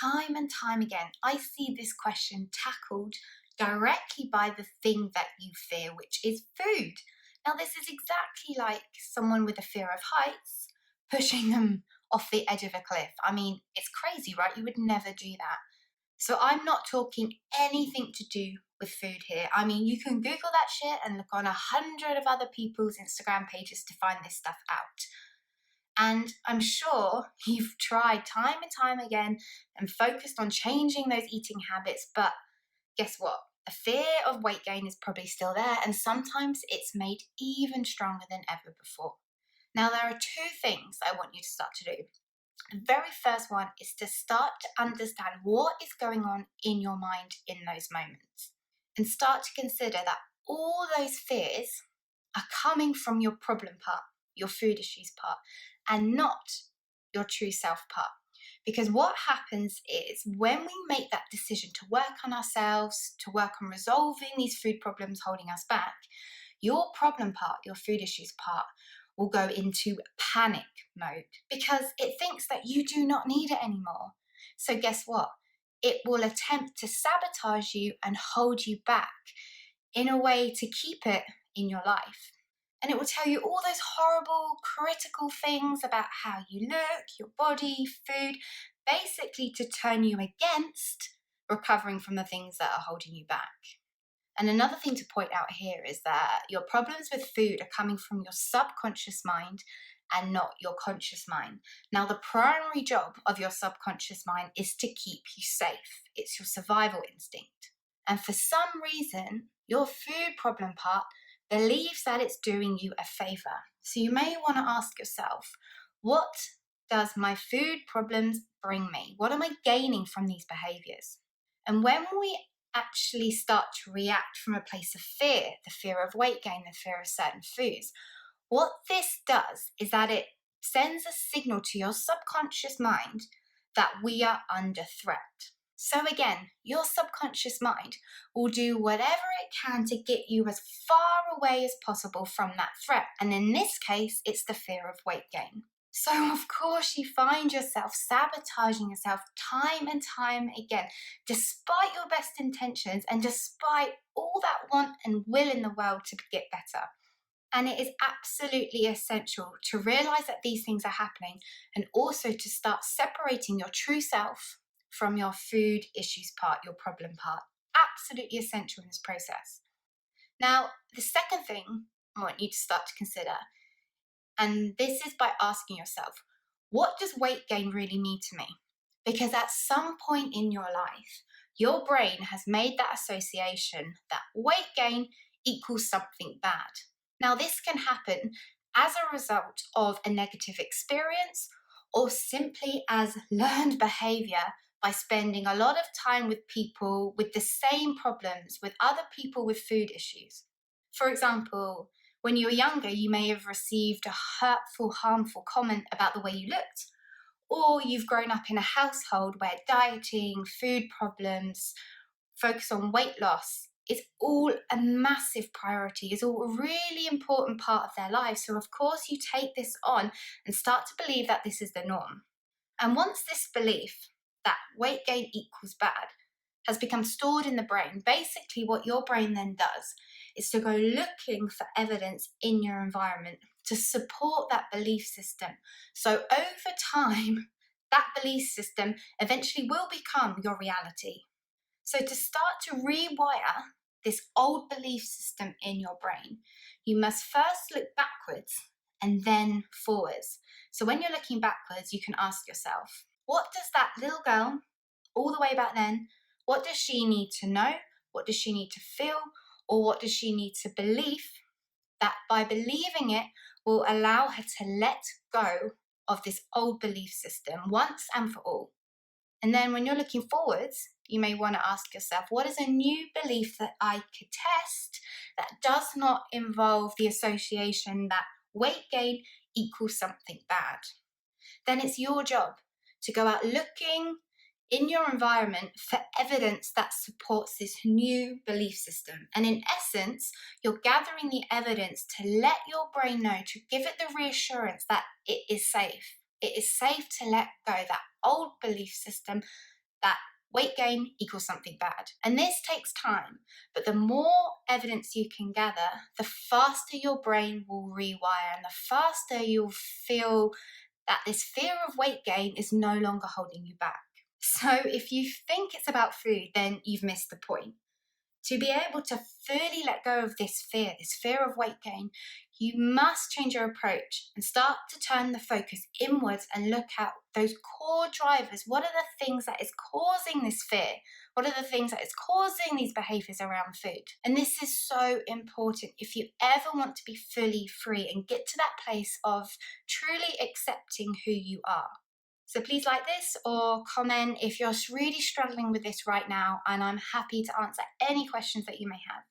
time and time again, I see this question tackled directly by the thing that you fear, which is food. Now, this is exactly like someone with a fear of heights pushing them off the edge of a cliff. I mean, it's crazy, right? You would never do that. So, I'm not talking anything to do with food here. I mean, you can Google that shit and look on 100 of other people's Instagram pages to find this stuff out. And I'm sure you've tried time and time again and focused on changing those eating habits, but guess what? A fear of weight gain is probably still there, and sometimes it's made even stronger than ever before. Now, there are two things I want you to start to do. The very first one is to start to understand what is going on in your mind in those moments and start to consider that all those fears are coming from your problem part, your food issues part, and not your true self part. Because what happens is when we make that decision to work on ourselves, to work on resolving these food problems holding us back, your problem part, your food issues part, will go into panic mode because it thinks that you do not need it anymore. So, guess what? It will attempt to sabotage you and hold you back in a way to keep it in your life. And it will tell you all those horrible, critical things about how you look, your body, food, basically to turn you against recovering from the things that are holding you back. And another thing to point out here is that your problems with food are coming from your subconscious mind and not your conscious mind. Now, the primary job of your subconscious mind is to keep you safe. It's your survival instinct. And for some reason, your food problem part believes that it's doing you a favor. So you may want to ask yourself, what does my food problems bring me? What am I gaining from these behaviors? And when we actually start to react from a place of fear, the fear of weight gain, the fear of certain foods, what this does is that it sends a signal to your subconscious mind that we are under threat. So again, your subconscious mind will do whatever it can to get you as far away as possible from that threat. And in this case, it's the fear of weight gain. So of course you find yourself sabotaging yourself time and time again, despite your best intentions and despite all that want and will in the world to get better. And it is absolutely essential to realize that these things are happening and also to start separating your true self from your food issues part, your problem part. Absolutely essential in this process. Now, the second thing I want you to start to consider, and this is by asking yourself, what does weight gain really mean to me? Because at some point in your life, your brain has made that association that weight gain equals something bad. Now, this can happen as a result of a negative experience or simply as learned behavior by spending a lot of time with people with the same problems, with other people with food issues. For example, when you were younger, you may have received a hurtful, harmful comment about the way you looked, or you've grown up in a household where dieting, food problems, focus on weight loss is all a massive priority, is all a really important part of their life. So of course you take this on and start to believe that this is the norm. And once this belief that weight gain equals bad has become stored in the brain, basically what your brain then does is to go looking for evidence in your environment to support that belief system. So over time, that belief system eventually will become your reality. So to start to rewire this old belief system in your brain, you must first look backwards and then forwards. So when you're looking backwards, you can ask yourself, what does that little girl, all the way back then, what does she need to know? What does she need to feel? Or what does she need to believe that by believing it will allow her to let go of this old belief system once and for all? And then when you're looking forwards, you may want to ask yourself, what is a new belief that I could test that does not involve the association that weight gain equals something bad? Then it's your job to go out looking in your environment for evidence that supports this new belief system. And in essence, you're gathering the evidence to let your brain know, to give it the reassurance that it is safe. It is safe to let go that old belief system that weight gain equals something bad. And this takes time, but the more evidence you can gather, the faster your brain will rewire and the faster you'll feel that this fear of weight gain is no longer holding you back. So if you think it's about food, then you've missed the point. To be able to fully let go of this fear of weight gain, you must change your approach and start to turn the focus inwards and look at those core drivers. What are the things that is causing this fear? What are the things that is causing these behaviors around food? And this is so important if you ever want to be fully free and get to that place of truly accepting who you are. So please like this or comment if you're really struggling with this right now, and I'm happy to answer any questions that you may have.